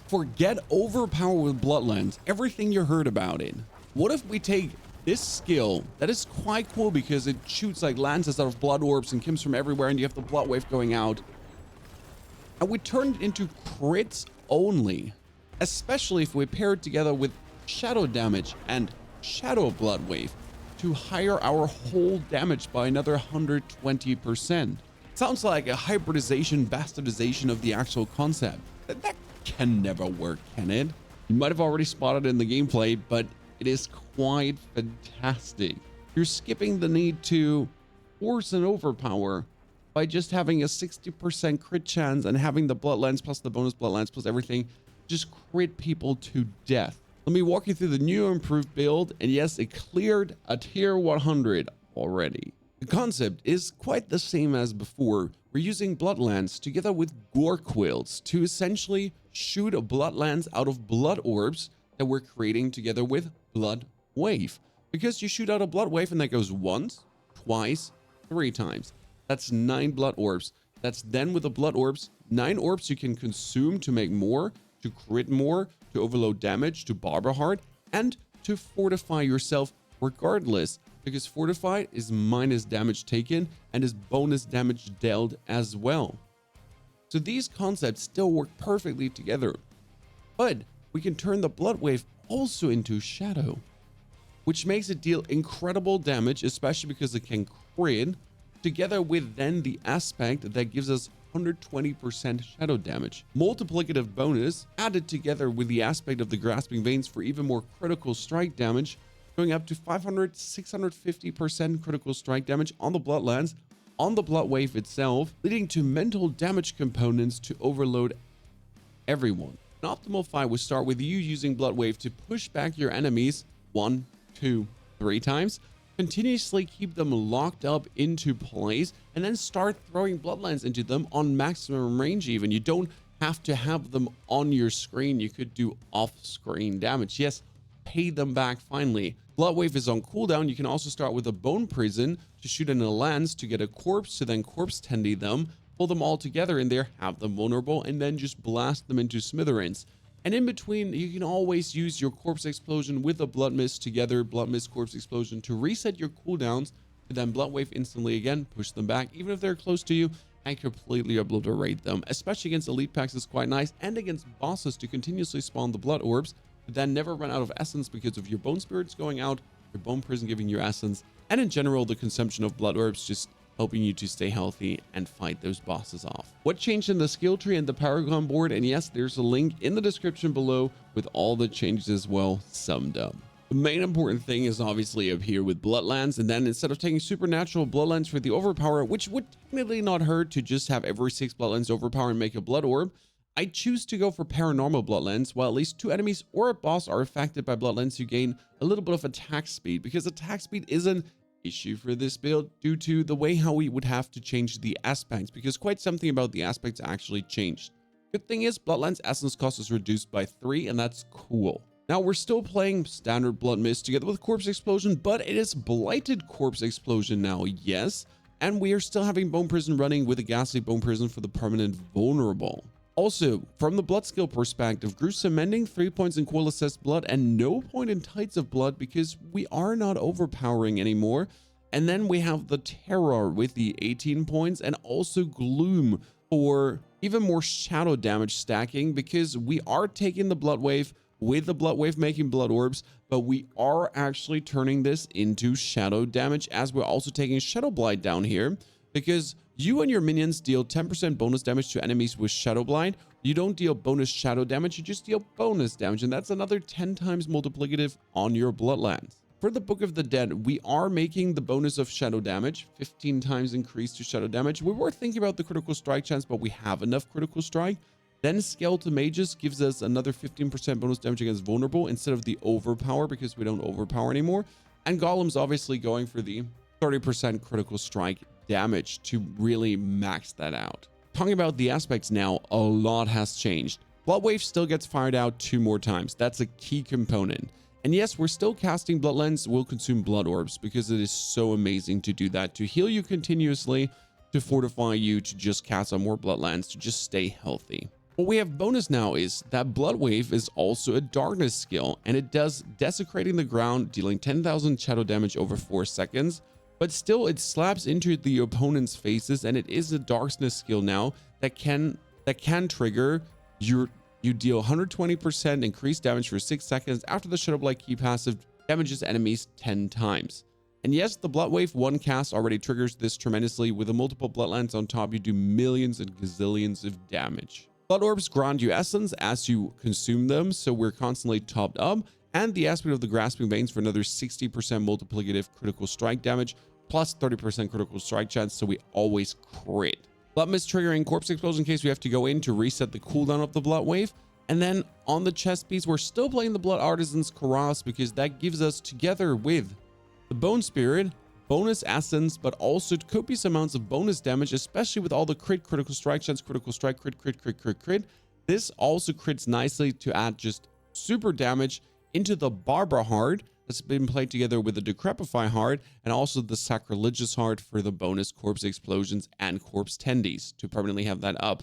Forget Overpower with Bloodlands, everything you heard about it. What if we take this skill that is quite cool because it shoots like lances out of blood orbs and comes from everywhere, and you have the blood wave going out, and we turn it into crits only, especially if we pair it together with shadow damage and shadow blood wave to higher our whole damage by another 120%. Sounds like a hybridization, bastardization of the actual concept. That can never work, can it? You might have already spotted it in the gameplay, but it is quite fantastic. You're skipping the need to force an overpower by just having a 60% crit chance and having the blood lens plus the bonus blood lens plus everything just crit people to death. Let me walk you through the new improved build, and yes, it cleared a tier 100 already. The concept is quite the same as before. We're using Bloodlands together with Gore Quills to essentially shoot a Bloodlands out of blood orbs that we're creating together with Blood Wave. Because you shoot out a blood wave and that goes once, twice, 3 times. That's 9 blood orbs. That's then with the blood orbs, 9 orbs you can consume to make more, to crit more, to overload damage, to Barber hard, and to fortify yourself regardless, because fortified is minus damage taken and is bonus damage dealt as well. So these concepts still work perfectly together, but we can turn the blood wave also into shadow, which makes it deal incredible damage, especially because it can crit, together with then the aspect that gives us 120% shadow damage. Multiplicative bonus added together with the aspect of the grasping veins for even more critical strike damage, going up to 500-650% critical strike damage on the Bloodlands, on the blood wave itself, leading to mental damage components to overload everyone. An optimal fight would start with you using blood wave to push back your enemies 1, 2, 3 times, continuously keep them locked up into place, and then start throwing bloodlines into them on maximum range. Even you don't have to have them on your screen, you could do off-screen damage. Yes, pay them back finally. Blood wave is on cooldown. You can also start with a bone prison to shoot in a lance to get a corpse, to then corpse tendy them, pull them all together in there, have them vulnerable, and then just blast them into smithereens. And in between, you can always use your corpse explosion with a blood mist together, blood mist corpse explosion, to reset your cooldowns, to then blood wave instantly again, push them back even if they're close to you, and completely obliterate them. Especially against elite packs is quite nice, and against bosses to continuously spawn the blood orbs, but then never run out of essence because of your bone spirits going out, your bone prison giving you essence, and in general the consumption of blood orbs just helping you to stay healthy and fight those bosses off. What changed in the skill tree and the Paragon board? And yes, there's a link in the description below with all the changes as well summed up. The main important thing is obviously up here with Bloodlands, and then instead of taking supernatural Bloodlands for the Overpower, which would technically not hurt to just have every 6 Bloodlands overpower and make a blood orb, I choose to go for paranormal Bloodlands. While at least 2 enemies or a boss are affected by Bloodlands, you gain a little bit of attack speed, because attack speed is an issue for this build due to the way how we would have to change the aspects, because quite something about the aspects actually changed. Good thing is Bloodlands essence cost is reduced by 3, and that's cool. Now we're still playing standard blood mist together with corpse explosion, but it is blighted corpse explosion now, yes, and we are still having bone prison running with a ghastly bone prison for the permanent vulnerable. Also, from the blood skill perspective, gruesome mending, 3 points in coil assessed blood, and no point in tides of blood because we are not overpowering anymore. And then we have the terror with the 18 points, and also gloom for even more shadow damage stacking, because we are taking the blood wave with the blood wave making blood orbs, but we are actually turning this into shadow damage, as we're also taking shadow blight down here, because you and your minions deal 10% bonus damage to enemies with shadow blight. You don't deal bonus shadow damage, you just deal bonus damage, and that's another 10 times multiplicative on your Bloodlands. For the Book of the Dead, we are making the bonus of shadow damage, 15 times increase to shadow damage. We were thinking about the critical strike chance, but we have enough critical strike. Then Skeleton Mages gives us another 15% bonus damage against vulnerable instead of the overpower, because we don't overpower anymore. And Golem's obviously going for the 30% critical strike damage to really max that out. Talking about the aspects now, a lot has changed. Blood Wave still gets fired out 2 more times. That's a key component. And yes, we're still casting Bloodlands will consume blood orbs, because it is so amazing to do that, to heal you continuously, to fortify you, to just cast on more Bloodlands, to just stay healthy. What we have bonus now is that Blood Wave is also a darkness skill, and it does desecrating the ground, dealing 10,000 shadow damage over 4 seconds, but still it slaps into the opponent's faces, and it is a darkness skill now that can trigger you deal 120% increased damage for 6 seconds after the Shadow Blight key passive damages enemies 10 times. And yes, the Blood Wave 1 cast already triggers this tremendously. With the multiple Bloodlands on top, you do millions and gazillions of damage. Blood Orbs grant you essence as you consume them, so we're constantly topped up, and the aspect of the Grasping Veins for another 60% multiplicative critical strike damage, plus 30% critical strike chance, so we always crit. Blood Mist triggering Corpse Explosion in case we have to go in to reset the cooldown of the Blood Wave. And then on the chest piece, we're still playing the Blood Artisan's Karas because that gives us, together with the Bone Spirit, bonus essence, but also copious amounts of bonus damage, especially with all the critical strike chance, critical strike, crit. This also crits nicely to add just super damage into the Barber Heart that's been played together with the Decrepify Heart, and also the Sacrilegious Heart for the bonus Corpse Explosions and Corpse Tendies to permanently have that up.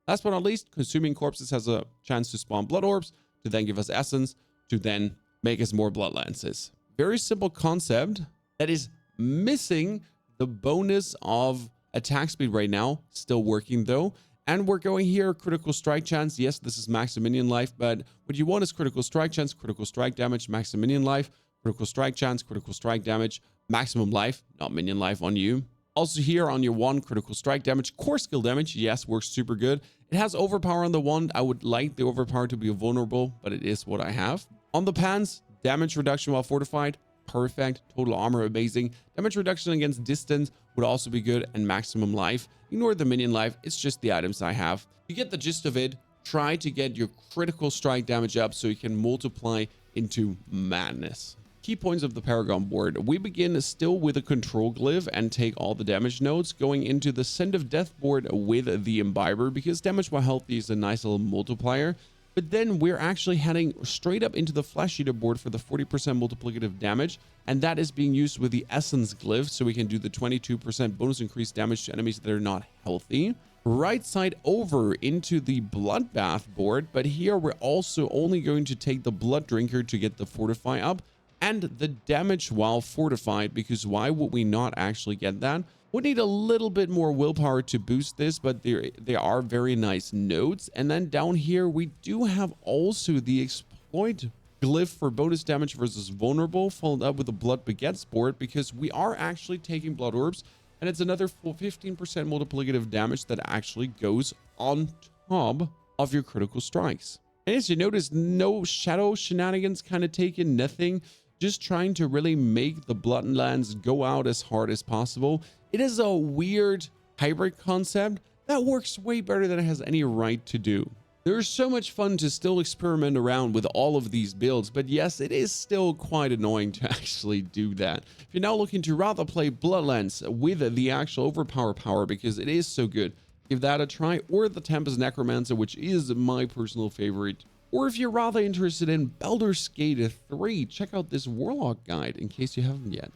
Last but not least, consuming corpses has a chance to spawn Blood Orbs, to then give us essence, to then make us more Blood Lances. Very simple concept that is missing the bonus of attack speed right now. Still working though. And we're going here, critical strike chance. Yes, this is max minion life, but what you want is critical strike chance, critical strike damage, max minion life, critical strike chance, critical strike damage, maximum life, not minion life on you. Also here on your one, critical strike damage, core skill damage, yes, works super good. It has overpower on the wand. I would like the overpower to be vulnerable, but it is what I have. On the pants, damage reduction while fortified, perfect. Total armor, amazing. Damage reduction against distance would also be good, and maximum life. Ignore the minion life, it's just the items I have. You get the gist of it. Try to get your critical strike damage up so you can multiply into madness. Key points of the Paragon board. We begin still with a control glyph and take all the damage nodes, going into the Send of Death board with the Imbiber because damage while healthy is a nice little multiplier. But then we're actually heading straight up into the Flesh Eater board for the 40% multiplicative damage, and that is being used with the Essence glyph, so we can do the 22% bonus increased damage to enemies that are not healthy. Right side over into the Bloodbath board, but here we're also only going to take the Blood Drinker to get the Fortify up, and the damage while fortified, because why would we not actually get that? Would need a little bit more willpower to boost this, but they are very nice nodes. And then down here we do have also the Exploit glyph for bonus damage versus vulnerable, followed up with the Blood Begets board, because we are actually taking Blood Orbs, and it's another full 15% multiplicative damage that actually goes on top of your critical strikes. And as you notice, no shadow shenanigans kind of taken, nothing. Just trying to really make the Bloodlands go out as hard as possible. It is a weird hybrid concept that works way better than it has any right to do. There's so much fun to still experiment around with all of these builds, but yes, it is still quite annoying to actually do that. If you're now looking to rather play Bloodlands with the actual Overpower power because it is so good, give that a try, or the Tempest Necromancer, which is my personal favorite. Or if you're rather interested in Baldur's Gate 3, check out this Warlock guide in case you haven't yet.